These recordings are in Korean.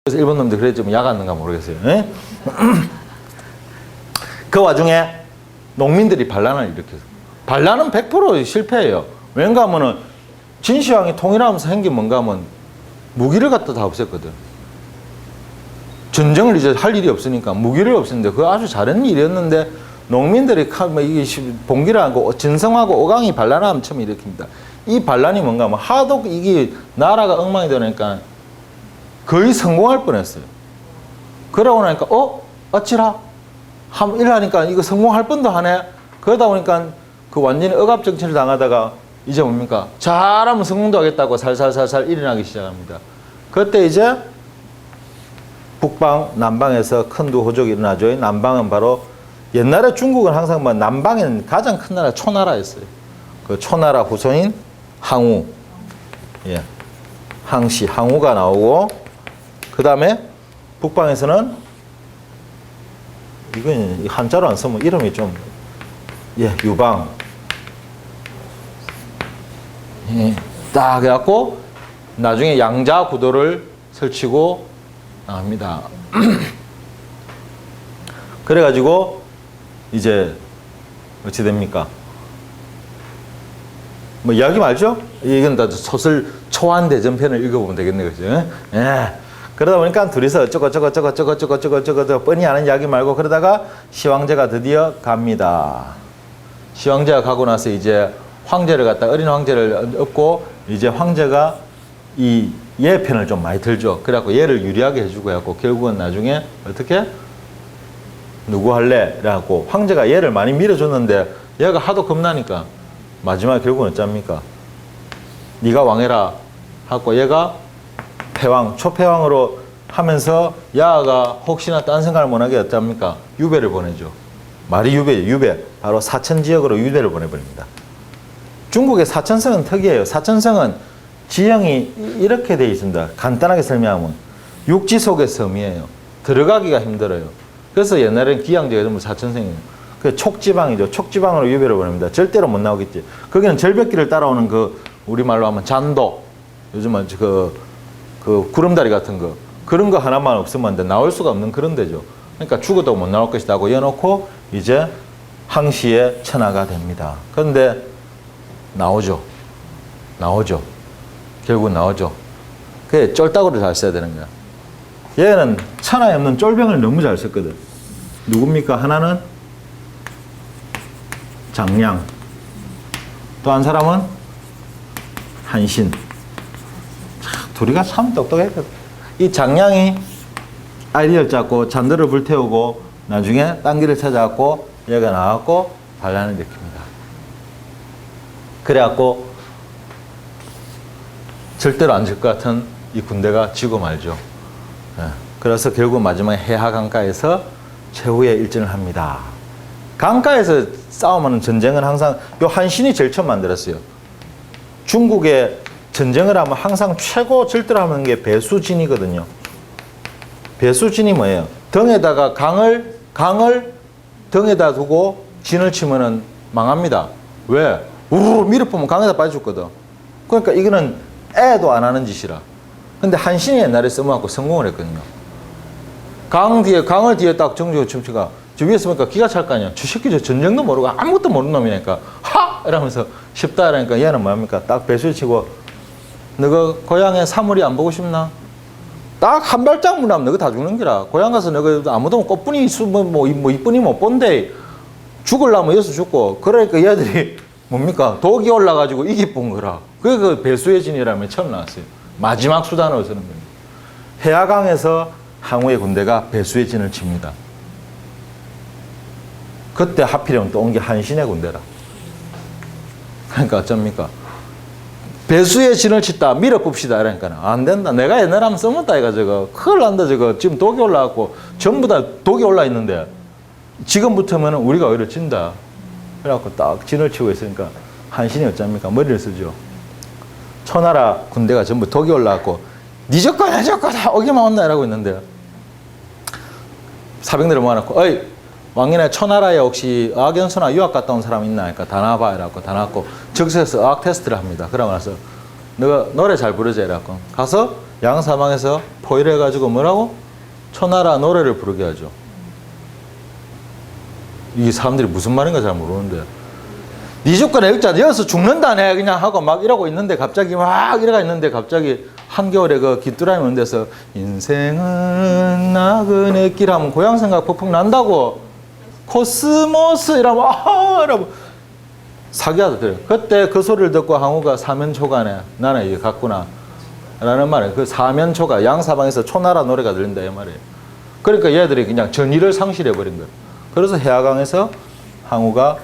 그래서 일본 놈들 그랬지 뭐 야갔는가 모르겠어요. 예? 그 와중에 농민들이 반란을 일으켰어요. 반란은 100% 실패예요. 왠가 하면은 진시황이 통일하면서 생긴 뭔가 하면 무기를 갖다 다 없앴거든. 전쟁을 이제 할 일이 없으니까 무기를 없앴는데 그거 아주 잘한 일이었는데 농민들이 이게 봉기를 하고 진성하고 오강이 반란을 처음 일으킵니다. 이 반란이 뭔가 하면 하도 이게 나라가 엉망이 되니까 거의 성공할 뻔했어요. 그러고 나니까 어찌라 이러니까 이거 성공할 뻔도 하네. 그러다 보니까 그 완전히 억압정치를 당하다가 이제 뭡니까? 잘하면 성공도 하겠다고 살살살살 일어나기 시작합니다. 그때 이제 북방, 남방에서 큰 두 호족이 일어나죠. 남방은 바로 옛날에 중국은 항상 뭐 남방에는 가장 큰 나라 초나라였어요. 그 초나라 후손인 항우, 예, 항시, 항우가 나오고 그 다음에 북방에서는 이건 한자로 안 쓰면 이름이 좀 유방, 예, 딱 해갖고 나중에 양자 구도를 설치고 나옵니다. 그래가지고 이제 어찌 됩니까? 뭐 이야기 말죠? 이건 다 소설 초안대전편을 읽어보면 되겠네, 그죠? 예. 그러다 보니까 둘이서 어쩌고 뻔히 아는 이야기 말고 그러다가 시황제가 드디어 갑니다. 시황제가 가고 나서 이제 황제를 갖다 어린 황제를 얻고 이제 황제가 얘 편을 좀 많이 들죠. 그래갖고 얘를 유리하게 해주고 해갖고 결국은 나중에 어떻게? 누구 할래? 이래갖고 황제가 얘를 많이 밀어줬는데 얘가 하도 겁나니까 마지막에 결국은 어쩝니까? 네가 왕해라 하고 얘가 패왕, 초패왕으로 하면서 야가 혹시나 딴 생각을 못하게 어쩝니까? 유배를 보내죠. 말이 유배. 바로 사천지역으로 유배를 보내버립니다. 중국의 사천성은 특이해요. 사천성은 지형이 이렇게 되어 있습니다. 간단하게 설명하면 육지 속의 섬이에요. 들어가기가 힘들어요. 그래서 옛날에는 기양제가 전부 사천성이에요. 그 촉지방이죠. 촉지방으로 유배를 보냅니다. 절대로 못 나오겠지. 거기는 절벽길을 따라오는 우리말로 하면 잔도, 요즘은 그 구름다리 같은 거, 그런 거 하나만 없으면 나올 수가 없는 그런 데죠. 그러니까 죽어도 못 나올 것이다 하고 이어놓고 이제 항시의 천하가 됩니다. 그런데 나오죠. 결국은 나오죠. 그게 쫄따구를 잘 써야 되는 거야. 얘는 천하에 없는 쫄병을 너무 잘 썼거든. 누굽니까? 하나는 장량, 또 한 사람은 한신. 둘이가 참 똑똑했거든. 이 장량이 아이디어를 잡고 잔들을 불태우고 나중에 딴 길을 찾아갖고 얘가 나왔고 반란을 일으킵니다. 그래갖고 절대로 안 질 것 같은 이 군대가 지고 말죠. 그래서 결국 마지막에 해하 강가에서 최후의 일전을 합니다. 강가에서 싸움하는 전쟁은 항상 요 한신이 제일 처음 만들었어요. 중국의 전쟁을 하면 항상 최고 절대로 하는 게 배수진이거든요. 배수진이 뭐예요? 등에다가 강을 등에다 두고 진을 치면은 망합니다. 왜? 우르르 밀어보면 강에다 빠져 죽거든. 그러니까 이거는 애도 안 하는 짓이라. 근데 한신이 옛날에 써먹고 성공을 했거든요. 강을 뒤에 딱 정주가 춤추가 저 위에 서니까 기가 찰 거 아니야. 저 새끼 저 전쟁도 모르고 아무것도 모르는 놈이니까 하! 이러면서 쉽다 이러니까 얘는 뭐합니까? 딱 배수를 치고 너가 고향에 사물이 안 보고 싶나? 딱 한 발짝 문하면 너가 다 죽는 기라. 고향 가서 너가 아무도 꽃분이 뭐 이쁜이 못 본데 죽으려면 여기서 죽고 그러니까 얘들이 뭡니까? 독이 올라가지고 이기 본 거라. 그게 그 배수의 진이라면 처음 나왔어요. 마지막 수단으로 쓰는 겁니다. 해화강에서 항우의 군대가 배수의 진을 칩니다. 그때 하필이면 또 온 게 한신의 군대라. 그러니까 어쩝니까? 배수의 진을 쳤다. 밀어봅시다. 이러니까 안 된다. 내가 옛날에 한번 써먹다 이가 저거. 큰일 난다 저거. 지금 독이 올라왔고 전부 다 독이 올라 있는데 지금부터면 우리가 오히려 진다. 그래갖고 딱 진을 치고 있으니까 한신이 어쩝니까? 머리를 쓰죠. 초나라 군대가 전부 독이 올라왔고 니 적거 내 적거 다 오기만 온다 이러고 있는데 사병들을 모아놓고 어이 왕이네 초나라에 혹시 어학연수나 유학 갔다 온 사람 있나? 그러니까 다 나와봐 이래갖고 다 나왔고 즉석에서 어학 테스트를 합니다. 그러고 나서 너가 노래 잘 부르자 이래갖고 가서 양사방에서 포위를 해가지고 뭐라고? 초나라 노래를 부르게 하죠. 이 사람들이 무슨 말인가 잘 모르는데. 니 조건 애국자 여기서 죽는다네 그냥 하고 막 이러고 있는데 갑자기 막 이러가 있는데 갑자기 한겨울에 그 귀뚜라미 오는 데서 인생은 나그네 길 하면 고향 생각 퍽퍽 난다고. 코스모스 이러면 이러면 사기하더래요. 그때 그 소리를 듣고 항우가 사면초가네 나는 이게 같구나 라는 말이에요. 그 사면초가 양사방에서 초나라 노래가 들린다 이 말이에요. 그러니까 얘들이 그냥 전의를 상실해 버린 거예요. 그래서 해화강에서 항우가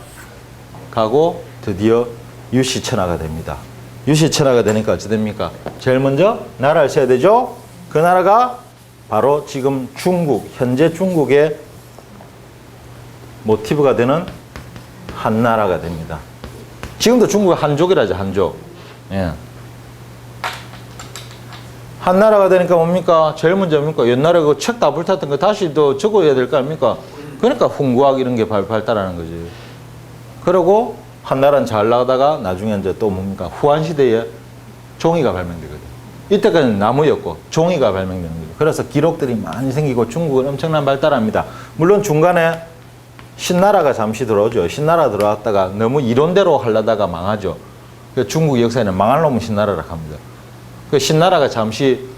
가고 드디어 유시천하가 됩니다. 유시천하가 되니까 어찌 됩니까? 제일 먼저 나라를 세야 되죠. 그 나라가 바로 지금 중국, 현재 중국의 모티브가 되는 한나라가 됩니다. 지금도 중국은 한족이라죠, 한족. 예. 한나라가 되니까 뭡니까? 제일 먼저 뭡니까? 옛날에 그 책 다 불탔던 거 다시 또 적어야 될 거 아닙니까? 그러니까 훈구학 이런 게 발달하는 거지. 그리고 한나라는 잘 나가다가 나중에 이제 또 뭡니까? 후한시대에 종이가 발명되거든. 이때까지는 나무였고 종이가 발명되는 거죠. 그래서 기록들이 많이 생기고 중국은 엄청난 발달합니다. 물론 중간에 신나라가 잠시 들어오죠. 신나라 들어왔다가 너무 이론대로 하려다가 망하죠. 중국 역사에는 망할 놈은 신나라라고 합니다. 그 신나라가 잠시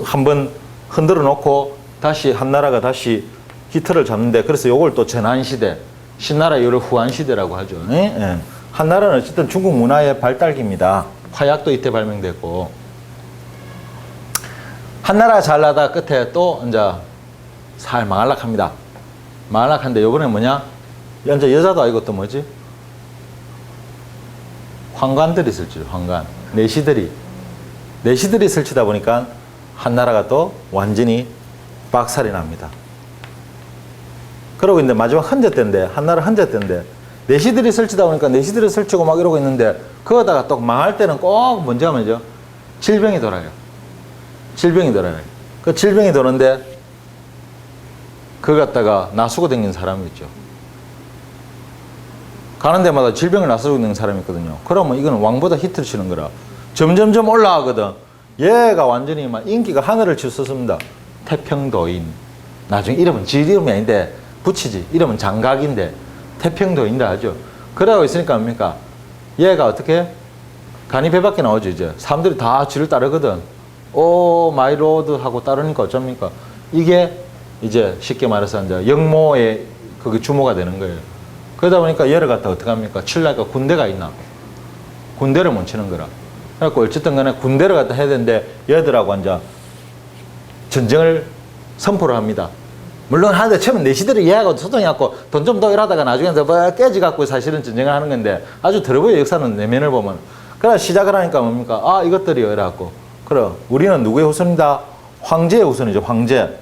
한번 흔들어 놓고 다시 한나라가 다시 기틀을 잡는데 그래서 요걸 또 전한시대, 신나라 이후를 후한시대라고 하죠. 예? 한나라는 어쨌든 중국 문화의 발달기입니다. 화약도 이때 발명됐고 한나라 잘 나다 끝에 또 이제 살 망할락 합니다. 망할락 하는데 요번에 뭐냐? 이제 여자도 아니고 또 뭐지? 황관들이 설치죠. 황관. 내시들이 설치다 보니까 한나라가 또 완전히 박살이 납니다. 그러고 있는데 마지막 헌제 때인데 한나라 헌제 때인데 내시들이 설치다 보니까 내시들이 설치고 막 이러고 있는데 그거다가 또 망할 때는 꼭 뭔지 하면요. 질병이 돌아요. 질병이 돌아요. 그 질병이 도는데 그거 갖다가 나수고 댕긴 사람이 있죠. 가는 데마다 질병을 나수고 댕긴 사람이 있거든요. 그러면 이거는 왕보다 히트를 치는 거라. 점점점 올라가거든. 얘가 완전히 막 인기가 하늘을 치솟습니다. 태평도인. 나중에 이름은 지 이름이 아닌데 붙이지. 이름은 장각인데 태평도인이라 하죠. 그러고 있으니까 뭡니까? 얘가 어떻게? 간이 배 밖에 나오죠, 이제. 사람들이 다 쥐를 따르거든. 오, 마이 로드 하고 따르니까 어쩝니까? 이게 이제 쉽게 말해서 이제 영모의 그게 주모가 되는 거예요. 그러다 보니까 얘를 갖다 어떻게 합니까? 칠라니까 군대가 있나? 군대를 못 치는 거라. 그래갖고 어쨌든 간에 군대를 갖다 해야 되는데 얘들하고 이제 전쟁을 선포를 합니다. 물론 하는데 처음에 내시들이 얘하고 소통해갖고 돈 좀 더 일하다가 나중에 뭐 깨지갖고 사실은 전쟁을 하는 건데 아주 더러워요. 역사는 내면을 보면. 그래 시작을 하니까 뭡니까? 아 이것들이요 이래갖고 그래 우리는 누구의 후손이다? 황제의 후손이죠. 황제.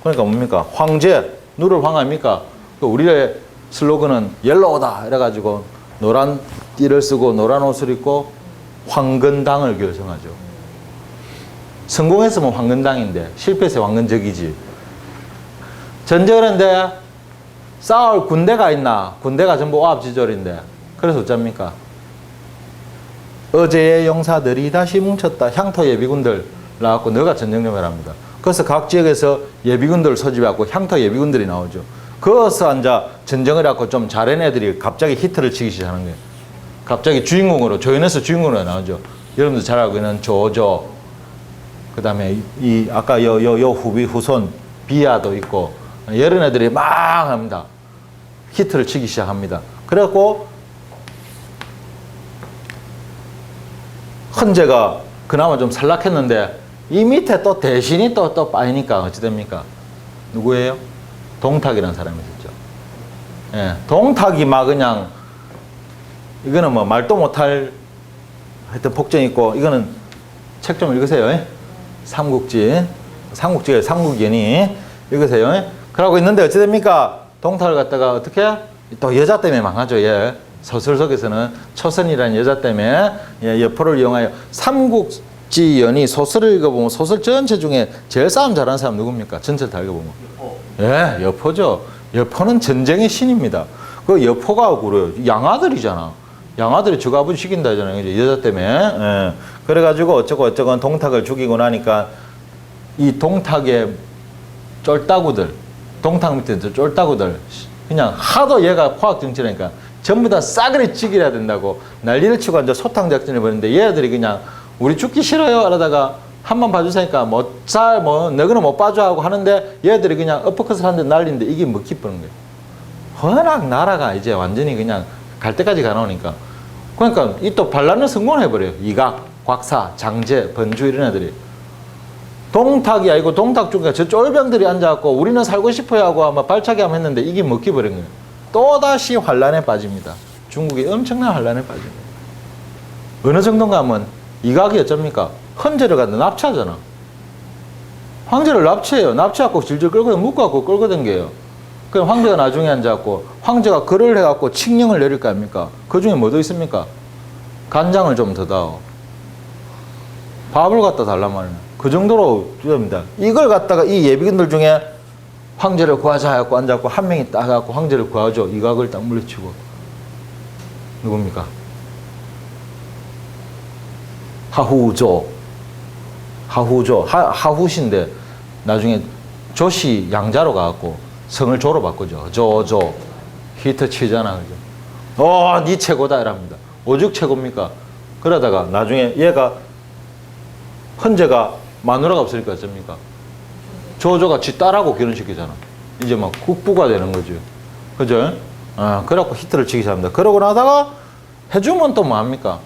그러니까 뭡니까? 황제 누를 황합니까? 우리의 슬로건은 옐로우다 이래가지고 노란 띠를 쓰고 노란 옷을 입고 황건당을 결성하죠. 성공했으면 황건당인데 실패해서 황건적이지. 전쟁을 했는데 싸울 군대가 있나? 군대가 전부 오합지졸인데 그래서 어쩝니까? 어제의 용사들이 다시 뭉쳤다. 향토 예비군들 나왔고 너가 전쟁 좀 해랍니다. 그래서 각 지역에서 예비군들을 소집해갖고 향토 예비군들이 나오죠. 그래서 앉아 전쟁을 해갖고 좀 잘한 애들이 갑자기 히트를 치기 시작하는 거예요. 갑자기 주인공으로 조연에서 주인공으로 나오죠. 여러분들 잘 알고 있는 조조, 그 다음에 이 아까 요 후비 후손 비아도 있고 이런 애들이 막 합니다. 히트를 치기 시작합니다. 그래갖고 헌제가 그나마 좀 살락했는데 이 밑에 또 대신이 또 빠이니까 어찌 됩니까? 누구예요? 동탁이라는 사람이 있었죠. 예, 동탁이 막 그냥 이거는 뭐 말도 못할 하여튼 복종이 있고 이거는 책 좀 읽으세요. 예? 삼국지에 삼국연이 읽으세요. 예? 그러고 있는데 어찌 됩니까? 동탁을 갖다가 어떻게? 또 여자 때문에 망하죠. 예. 소설 속에서는 초선이라는 여자 때문에 예, 여포를 이용하여 삼국지연이 소설을 읽어보면 소설 전체 중에 제일 싸움 잘하는 사람 누굽니까? 전체를 다 읽어보면 여포. 예, 여포죠. 여포는 전쟁의 신입니다. 그 여포가 그래요. 양아들이잖아. 양아들이 저거 아버지 시킨다 하잖아요. 그죠? 여자 때문에. 예. 그래가지고 어쩌고 동탁을 죽이고 나니까 이 동탁의 쫄따구들, 동탁 밑에 쫄따구들, 그냥 하도 얘가 화학정치라니까 전부 다 싸그리 찍이려야 된다고 난리를 치고 이제 소탕작전을 벌였는데 얘들이 그냥 우리 죽기 싫어요 이러다가 한번 봐주세니까 너그는 못 봐줘 하고 하는데 얘들이 그냥 어퍼컷을 하는데 난리인데 이게 뭐 기쁘는 거예요. 워낙 나라가 이제 완전히 그냥 갈 때까지 가나오니까. 그러니까 이 또 반란을 성공해버려요. 이각, 곽사, 장제, 번주 이런 애들이. 동탁이 아니고 동탁 중에 저 쫄병들이 앉아갖고 우리는 살고 싶어요 하고 아마 발차기 하면 했는데 이게 먹혀버린 거예요. 또다시 환란에 빠집니다. 중국이 엄청난 환란에 빠집니다. 어느 정도인가 하면 이각이 어쩝니까? 헌재를 갖다 납치하잖아. 황제를 납치해요. 납치해갖고 질질 끌고 묶어갖고 끌고 댕겨요. 그럼 황제가 나중에 앉아갖고 황제가 글을 해갖고 칙령을 내릴 거 아닙니까? 그 중에 뭐도 있습니까? 간장을 좀 더 다오. 밥을 갖다 달란 말이야. 그 정도로 됩니다. 이걸 갖다가 이 예비군들 중에 황제를 구하자 해갖고 앉아갖고 한 명이 딱 해갖고 황제를 구하죠. 이각을 딱 물리치고. 누굽니까? 하후조. 하후신데 나중에 조씨 양자로 가갖고 성을 조로 바꾸죠. 조. 히트 치잖아. 그죠? 니 최고다. 이랍니다. 오죽 최고입니까? 그러다가 나중에 얘가 헌재가 마누라가 없으니까 어쩝니까? 조조가 지 딸하고 결혼시키잖아. 이제 막 국부가 되는 거죠. 그죠? 그래갖고 히트를 치기 시작합니다. 그러고 나다가 해주면 또 뭐합니까?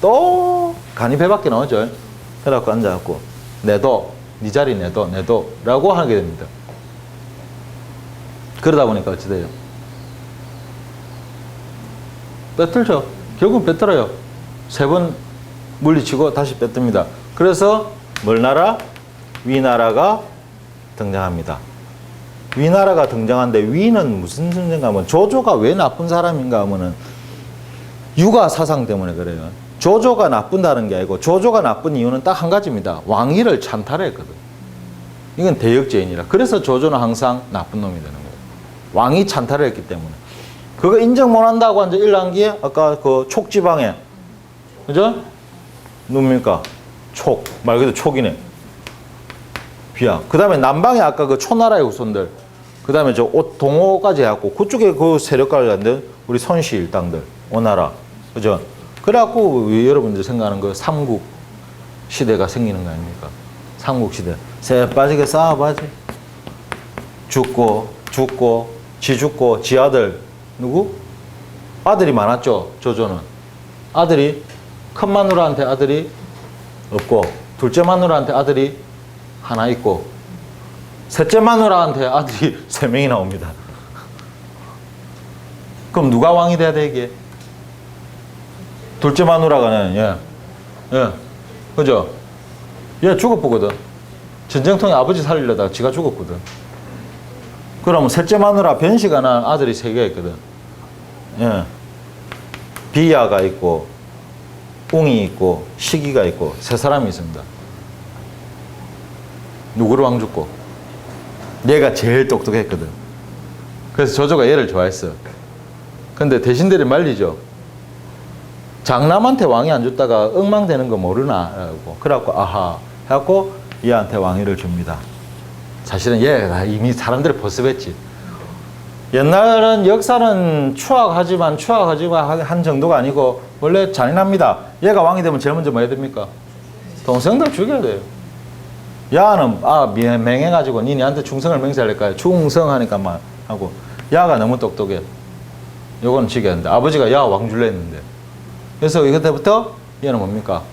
또 간이 배밖에 나오죠. 그래갖고 앉아갖고 내도 네 자리 내도 라고 하게 됩니다. 그러다 보니까 어찌 돼요? 뺏들죠. 결국 뺏들어요. 3번 물리치고 다시 뺏듭니다. 그래서 멀나라, 위나라가 등장합니다. 위나라가 등장하는데 위는 무슨 존재인가 하면 조조가 왜 나쁜 사람인가 하면은 육아 사상 때문에 그래요. 조조가 나쁜다는 게 아니고 조조가 나쁜 이유는 딱 한 가지입니다. 왕위를 찬탈했거든. 이건 대역죄인이라. 그래서 조조는 항상 나쁜 놈이 되는 거예요. 왕이 찬탈을 했기 때문에. 그거 인정 못 한다고 한제 일랑기에 아까 그 촉지방에 그죠? 누굽니까? 촉. 말 그대로 촉이네. 비야. 그 다음에 남방에 아까 그 초나라의 후손들. 그 다음에 저 동호까지 해갖고 그쪽에 그 세력가를 갔는데 우리 선시 일당들. 오나라. 그죠? 그래갖고 여러분들 생각하는 그 삼국 시대가 생기는 거 아닙니까? 삼국 시대. 새 빠지게 싸워봐지. 죽고, 지 죽고, 지 아들. 누구? 아들이 많았죠. 조조는. 아들이 큰 마누라한테 아들이 없고 둘째 마누라한테 아들이 하나 있고 셋째 마누라한테 아들이 3명이 나옵니다. 그럼 누가 왕이 돼야 돼 이게? 둘째 마누라가는 그죠? 얘 죽었거든. 전쟁통에 아버지 살리려다가 지가 죽었거든. 그러면 셋째 마누라 변씨가 난 아들이 3개가 있거든. 비야가 있고 웅이 있고 시기가 있고 3사람이 있습니다. 누구를 왕 죽고? 얘가 제일 똑똑했거든. 그래서 조조가 얘를 좋아했어. 근데 대신들이 말리죠. 장남한테 왕이 안 줬다가 엉망되는 거 모르나? 라고. 그래갖고 아하 해갖고 얘한테 왕위를 줍니다. 사실은 얘가 이미 사람들을 보습했지. 옛날은 역사는 추악하지만 한 정도가 아니고 원래 잔인합니다. 얘가 왕이 되면 제일 먼저 뭐 해야 됩니까? 동생들 죽여야 돼요. 야는 맹해가지고 니네한테 충성을 맹세할까요? 충성하니까 막 하고 야가 너무 똑똑해. 요거는 지겠는데 아버지가 야 왕 줄래 했는데 그래서 이때부터 얘는 뭡니까?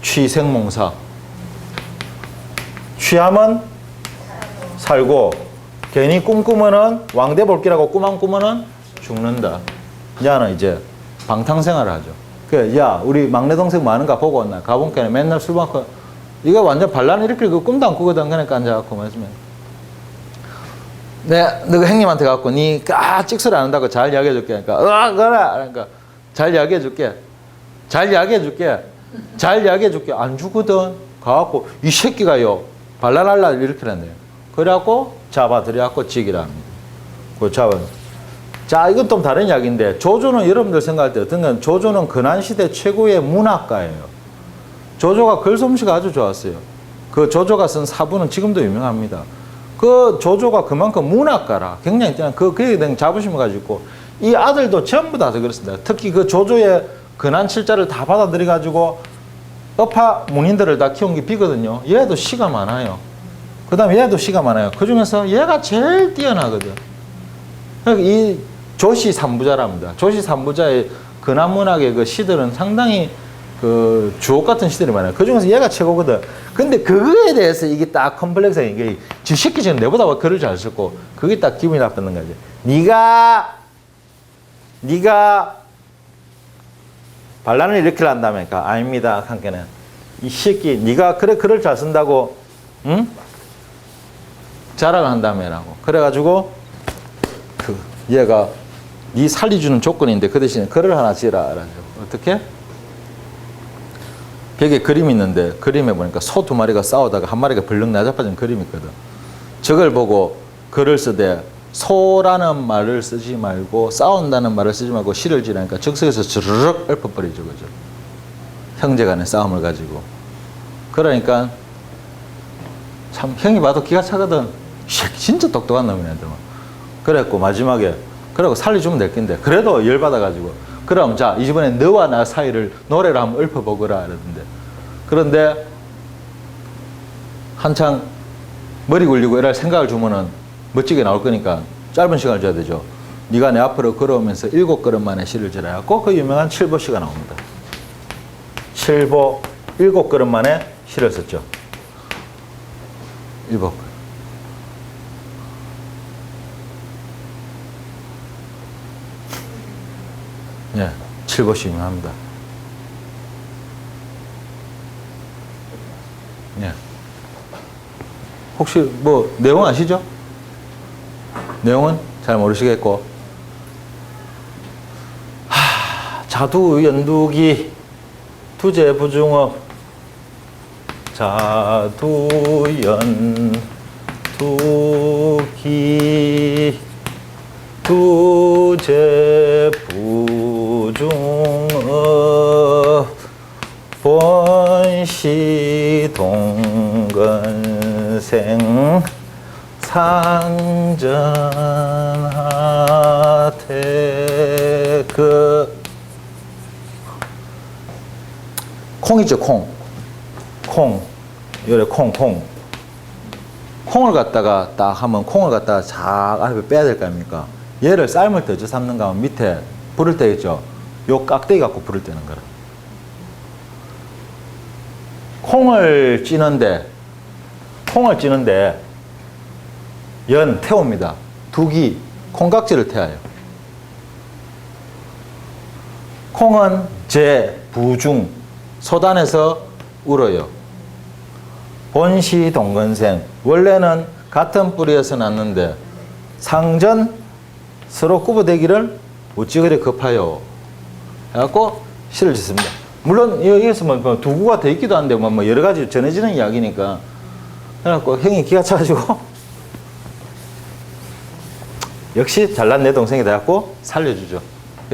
취생몽사. 취하면 살고 괜히 꿈꾸면은 왕대 볼기라고 꿈 꾸면은 죽는다. 야는 이제 방탕생활을 하죠. 그 야 우리 막내 동생 많은가 보고 왔나 가보니까 맨날 술 먹고 이거 완전 반란을 일으킬 그 꿈도 안 꾸거든. 그러니까 앉아갖고 말씀해. 너가 형님한테 갖고 니까 찍소리 안 한다고 잘 이야기해줄게. 그러니까 그래. 그러니까 잘 이야기해줄게. 안 주거든. 가갖고 이 새끼가요 반란할라 일으키란대요. 그래갖고 잡아들여갖고 찍이라 합니다. 그 잡아 자, 이건 좀 다른 이야기인데, 조조는 여러분들 생각할 때 어떤 건, 조조는 근한시대 최고의 문학가예요. 조조가 글솜씨가 아주 좋았어요. 그 조조가 쓴 사부는 지금도 유명합니다. 그 조조가 그만큼 문학가라. 굉장히 뛰어난, 그에 대한 자부심을 가지고, 이 아들도 전부 다 그렇습니다. 특히 그 조조의 근한 칠자를 다 받아들여가지고, 업하 문인들을 다 키운 게 비거든요. 얘도 시가 많아요. 그 다음에 얘도 시가 많아요. 그 중에서 얘가 제일 뛰어나거든. 그러니까 이 조시 삼부자랍니다. 조시 삼부자의 근한문학의 그 시들은 상당히 그 주옥 같은 시들이 많아요. 그 중에서 얘가 최고거든. 근데 그거에 대해서 이게 딱 컴플렉스인 게, 지 새끼 지금 내보다 글을 잘 썼고, 그게 딱 기분이 나쁘는 거지. 네가 반란을 일으키려 한다니까. 아닙니다. 한께는 이 새끼 네가 그래 글을 잘 쓴다고 응? 자랑을 한다며라고. 그래가지고 그 얘가 네 살려주는 조건인데 그 대신에 글을 하나 지어라. 어떻게? 벽에 그림이 있는데 그림에 보니까 소 두 마리가 싸우다가 한 마리가 벌렁 나자빠진 그림이 있거든. 저걸 보고 글을 쓰되 소라는 말을 쓰지 말고 싸운다는 말을 쓰지 말고 시를 지라니까 즉석에서 주르륵 엎어버리죠. 그죠? 형제 간의 싸움을 가지고. 그러니까 참 형이 봐도 기가 차거든. 진짜 똑똑한 놈이네. 그래갖고 마지막에 그러고 살려주면 될 텐데 그래도 열받아가지고 그럼 자 이번에 너와 나 사이를 노래로 한번 읊어보거라 이러던데. 그런데 한창 머리 굴리고 이럴 생각을 주면은 멋지게 나올 거니까 짧은 시간을 줘야 되죠. 네가 내 앞으로 걸어오면서 7걸음 만에 시를 지라 해갖고 그 유명한 칠보시가 나옵니다. 칠보 7걸음 만에 시를 썼죠. 7걸음. 예, 칠보시 유명합니다. 예. 혹시 뭐 내용 아시죠? 내용은 잘 모르시겠고, 자두 연두기 두제 부중업 자두 연두기 두제 부중업 본시 동근생 상전하태 그 콩이죠. 콩 요래 콩을 갖다가 딱 하면 콩을 갖다가 쫙 앞에 빼야 될 거 아닙니까? 얘를 쌀물 더져 삶는가 하면 밑에 불을 떼겠죠. 요 깍대기 갖고 불을 떼는 거라. 콩을 찌는데 연 태웁니다. 두기 콩깍지를 태워요. 콩은 제 부중 소단에서 울어요. 본시 동근생 원래는 같은 뿌리에서 났는데 상전 서로 꾸부대기를 어찌 그리 급하요. 해갖고 시를 짓습니다. 물론 여기서 뭐 두구가 돼 있기도 한데 뭐 여러 가지 전해지는 이야기니까. 그래갖고 형이 기가 차가지고 역시 잘난 내 동생이 돼갖고 살려주죠.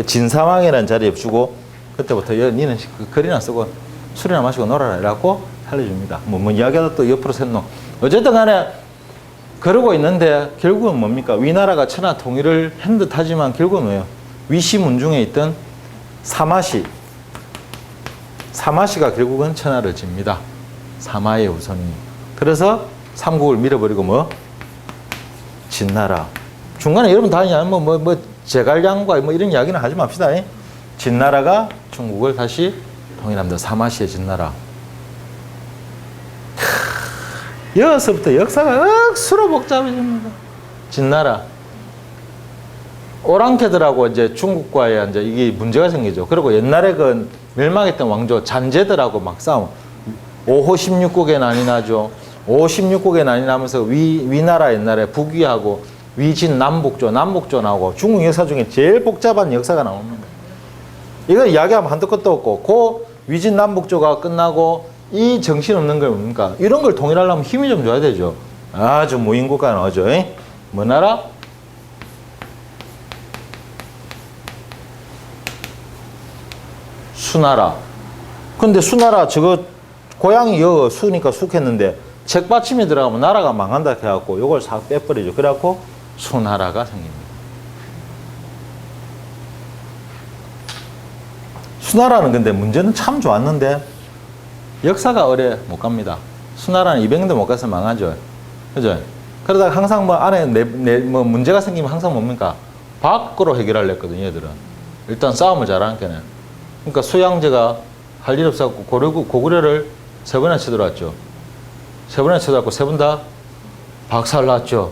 진사왕이라는 자리에 주고 그때부터 니는 글이나 쓰고 술이나 마시고 놀아라 이래갖고 살려줍니다. 뭐 이야기하다 또 옆으로 샜노. 어쨌든 간에 그러고 있는데 결국은 뭡니까? 위나라가 천하 통일을 한 듯 하지만 결국은 뭐예요? 위시문중에 있던 사마시가 결국은 천하를 집니다. 사마의 후손이. 그래서 삼국을 밀어버리고 뭐? 진나라. 중간에 여러분 다 제갈량과 뭐 이런 이야기는 하지 맙시다. 진나라가 중국을 다시 통일합니다. 사마시의 진나라. 여기서부터 역사가 억수로 복잡해집니다. 진나라. 오랑캐들하고 이제 중국과의 이제 이게 문제가 생기죠. 그리고 옛날에 그 멸망했던 왕조 잔제들하고 막 싸움. 5호 16국에 난이 나죠. 5호 16국에 난이 나면서 위나라 옛날에 북위하고 위진 남북조 나오고 중국 역사 중에 제일 복잡한 역사가 나옵니다. 이건 이야기하면 한도 끝도 없고 그 위진 남북조가 끝나고 이 정신없는 걸 뭡니까? 이런 걸 통일하려면 힘이 좀 줘야 되죠. 아주 무인국가 나오죠. 뭐 나라? 수나라. 근데 수나라 저거 고양이 여 수니까 숙했는데 책받침이 들어가면 나라가 망한다 해갖고 요걸 싹 빼버리죠. 그래갖고 수나라가 생깁니다. 수나라는 근데 문제는 참 좋았는데 역사가 오래 못 갑니다. 수나라는 200년도 못 가서 망하죠. 그죠? 그러다가 항상 뭐 안에 뭐 문제가 생기면 항상 뭡니까? 밖으로 해결하려 했거든요, 얘들은. 일단 싸움을 잘하는 게는. 그러니까 수양제가 할 일 없어갖고 고구려를 세 번이나 쳐들어왔죠. 세 번이나 쳐들어왔고 세 번 다 박살 났죠.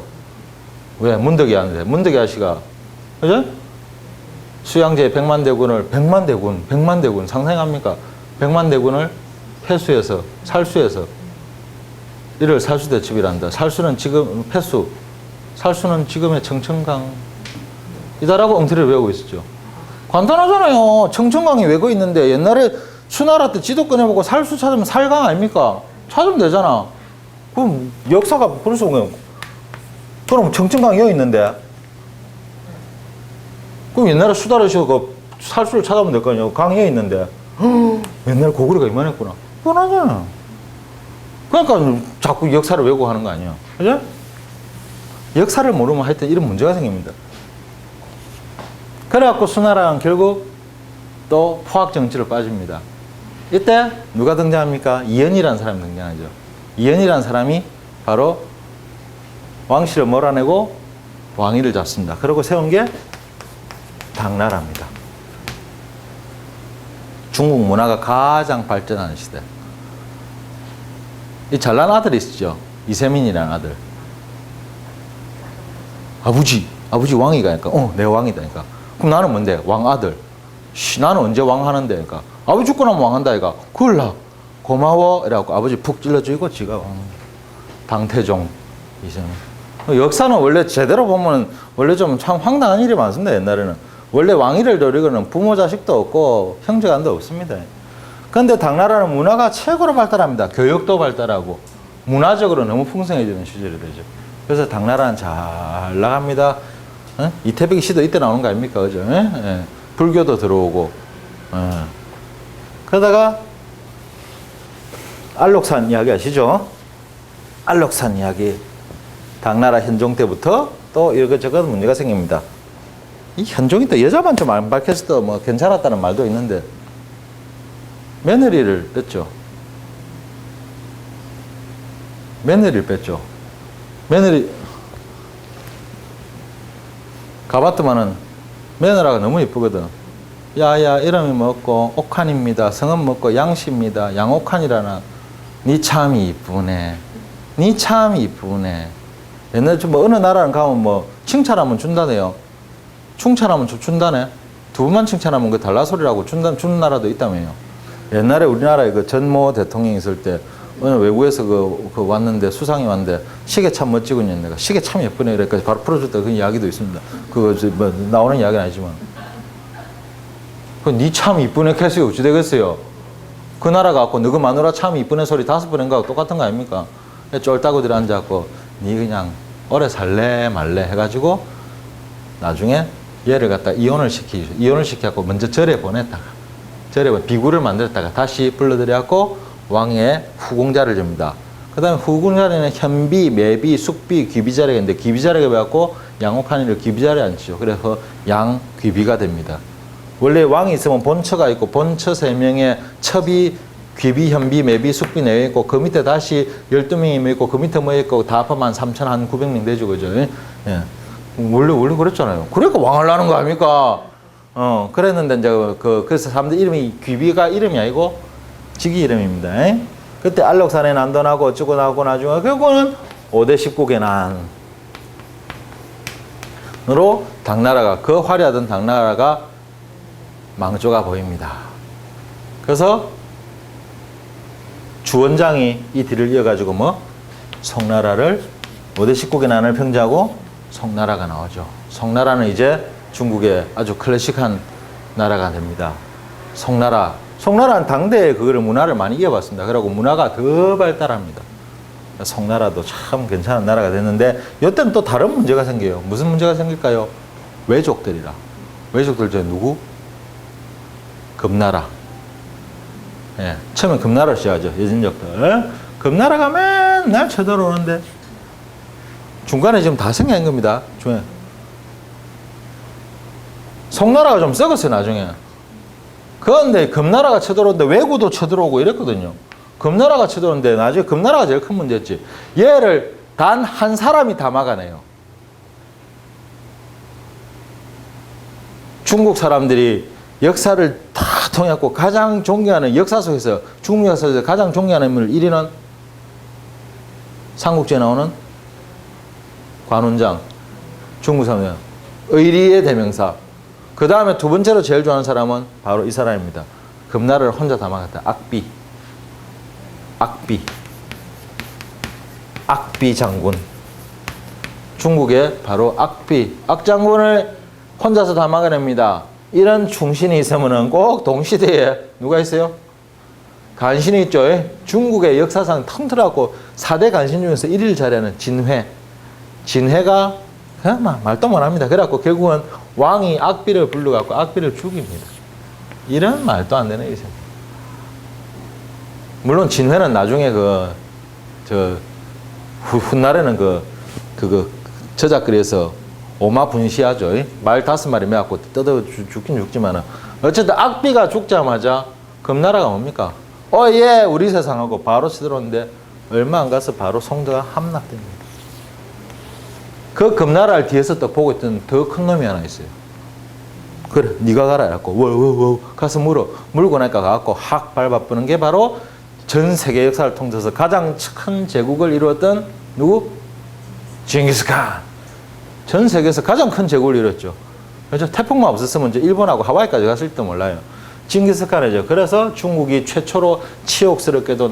왜? 문덕이 하는데. 문덕이 아씨가, 그죠? 수양제 100만 대군을, 100만 대군, 상상합니까? 100만 대군을 패수해서, 살수해서, 이를 살수대첩이란다. 살수는 지금, 패수, 살수는 지금의 청천강, 이다라고 엉터리를 외우고 있었죠. 간단하잖아요. 청천강이 외고 있는데 옛날에 수나라 때 지도 꺼내보고 살수 찾으면 살강 아닙니까? 찾으면 되잖아. 그럼 역사가 벌써 그냥, 그럼 청천강이 여기 있는데 그럼 옛날에 수다르시고 그 살수를 찾아보면 될 거 아니에요. 강에 있는데 옛날 고구려가 이만했구나. 뻔하잖아. 그러니까 자꾸 역사를 왜곡하는 거 아니에요. 그죠? 역사를 모르면 하여튼 이런 문제가 생깁니다. 그래갖고 수나라는 결국 또 포악정치로 빠집니다. 이때 누가 등장합니까? 이연이라는 사람이 등장하죠. 이연이라는 사람이 바로 왕실을 몰아내고 왕위를 잡습니다. 그리고 세운 게 당나라입니다. 중국 문화가 가장 발전하는 시대. 이 잘난 아들이 있었죠. 이세민이라는 아들. 아버지 왕이가 그러니까 내 왕이다. 그러니까 그럼 나는 뭔데? 왕아들. 나는 언제 왕하는데? 그러니까 아버지 죽고 나면 왕한다. 그러니까 그걸라 고마워. 이래갖고 아버지 푹 찔러주고 지가 왕. 당태종 이세민. 역사는 원래 제대로 보면 원래 좀 참 황당한 일이 많습니다. 옛날에는. 원래 왕위를 노리고는 부모 자식도 없고 형제간도 없습니다. 그런데 당나라는 문화가 최고로 발달합니다. 교육도 발달하고 문화적으로 너무 풍성해지는 시절이 되죠. 그래서 당나라는 잘 나갑니다. 이태백의 시도 이때 나오는 거 아닙니까? 그죠? 불교도 들어오고. 그러다가 알록산 이야기 아시죠? 알록산 이야기. 당나라 현종 때부터 또 이것저것 문제가 생깁니다. 이 현종이 또 여자만 좀 안 밝혔을 때 뭐 괜찮았다는 말도 있는데 며느리를 뺐죠. 며느리 가봤더만은 며느라가 너무 이쁘거든. 야야 이름이 뭐고 옥한입니다. 성은 뭐고 양씨입니다. 양옥한이라나. 니 참 이쁘네. 니 참 이쁘네. 옛날에 뭐 어느 나라는 가면 뭐 칭찬하면 준다네요. 칭찬하면 준다네. 두 번만 칭찬하면 그 달라소리라고 주는 나라도 있다며요. 옛날에 우리나라에 그 전모 대통령이 있을 때 어느 외국에서 그 왔는데 수상이 왔는데 시계 참 멋지군요. 내가 시계 참 예쁘네. 그러니까 바로 풀어줬다 그 이야기도 있습니다. 그거 뭐 나오는 이야기는 아니지만. 그 니 참 이쁘네 캐스가 어찌 되겠어요? 그 나라 갖고 너그 마누라 참 이쁘네 소리 5번 한 거하고 똑같은 거 아닙니까? 쫄따구들이 앉아갖고 니 그냥 오래 살래 말래 해가지고 나중에 얘를 갖다 이혼을 시켜갖고 먼저 절에 보냈다가 비구를 만들었다가 다시 불러들여갖고 왕의 후궁자를 줍니다. 그 다음에 후궁자리는 현비, 매비, 숙비, 귀비자리가 있는데 귀비자리가 왜갖고 양옥한이를 귀비자리에 앉히죠. 그래서 양귀비가 됩니다. 원래 왕이 있으면 본처가 있고 본처 3명의 첩이 귀비, 현비, 매비, 숙비 내에 있고 그 밑에 다시 12명이 있고 그 밑에 뭐 있고 다 합하면 3,900명 되죠. 그죠? 예. 원래 그랬잖아요. 그러니까 왕을 하는 거 아닙니까? 그랬는데 이제 그래서 사람들 이름이 귀비가 이름이 아니고 직위 이름입니다. 그때 알록산에 난도나고 어쩌고 나고 나중에 결국은 5대 19개 난으로 당나라가 그 화려하던 당나라가 망조가 보입니다. 그래서 주원장이 이 뒤를 이어가지고 뭐 송나라를 5대 19개 난을 평지하고 송나라가 나오죠. 송나라는 이제 중국의 아주 클래식한 나라가 됩니다. 송나라는 당대에 그거를 문화를 많이 이어봤습니다. 그리고 문화가 더 발달합니다. 송나라도 참 괜찮은 나라가 됐는데 이때는 또 다른 문제가 생겨요. 무슨 문제가 생길까요? 외족들 중에 누구? 금나라. 예, 처음에 금나라를 시작하죠. 여진족들. 금나라가 맨날 쳐들어오는데 중간에 지금 다 생긴 겁니다. 중에 송나라가 좀 썩었어요, 나중에. 그런데 금나라가 쳐들어오는데 왜구도 쳐들어오고 이랬거든요. 금나라가 쳐들어오는데 나중에 금나라가 제일 큰 문제였지. 얘를 단 한 사람이 다 막아내요. 중국 사람들이 역사를 다 통했고 가장 존경하는 역사 속에서 중국 역사에서 가장 존경하는 인물 1위는 삼국지에 나오는 관운장, 중국 사람 의리의 대명사. 그 다음에 두 번째로 제일 좋아하는 사람은 바로 이 사람입니다. 금나라를 혼자 다 막았다. 악비 장군. 중국의 바로 악장군을 혼자서 다 막아냅니다. 이런 충신이 있으면 꼭 동시대에 누가 있어요? 간신이 있죠. 중국의 역사상 통틀어갖고 4대 간신 중에서 1위를 자리하는 진회가 그냥 말도 못합니다. 그래갖고 결국은 왕이 악비를 불러갖고 악비를 죽입니다. 이런 말도 안 되는 일이죠. 물론 진회는 나중에 훗날에는 그거 저작거리에서 오마분시하죠. 말 5마리 매갖고 뜯어 죽긴 죽지만은 어쨌든 악비가 죽자마자 금나라가 뭡니까? 예, 우리 세상하고 바로 치들어오는데 얼마 안 가서 바로 송대가 함락됩니다. 그 금나라를 뒤에서 또 보고 있던 더 큰 놈이 하나 있어요. 그래, 네가 가라 해갖고 가서 물고 나니까 가갖고 확 밟아뿌는 게 바로 전 세계 역사를 통해서 가장 큰 제국을 이루었던 누구? 징기스칸. 전 세계에서 가장 큰 제국을 이뤘죠. 그렇죠? 태풍만 없었으면 이제 일본하고 하와이까지 갔을지도 몰라요. 징기스칸이죠. 그래서 중국이 최초로 치욕스럽게도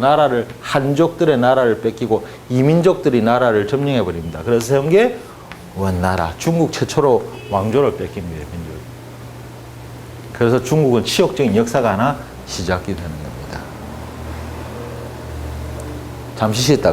한족들의 나라를 뺏기고 이민족들이 나라를 점령해 버립니다. 그래서 세운 게 원나라, 중국 최초로 왕조를 뺏깁니다. 민족. 그래서 중국은 치욕적인 역사가 하나 시작이 되는 겁니다. 잠시 쉬었다.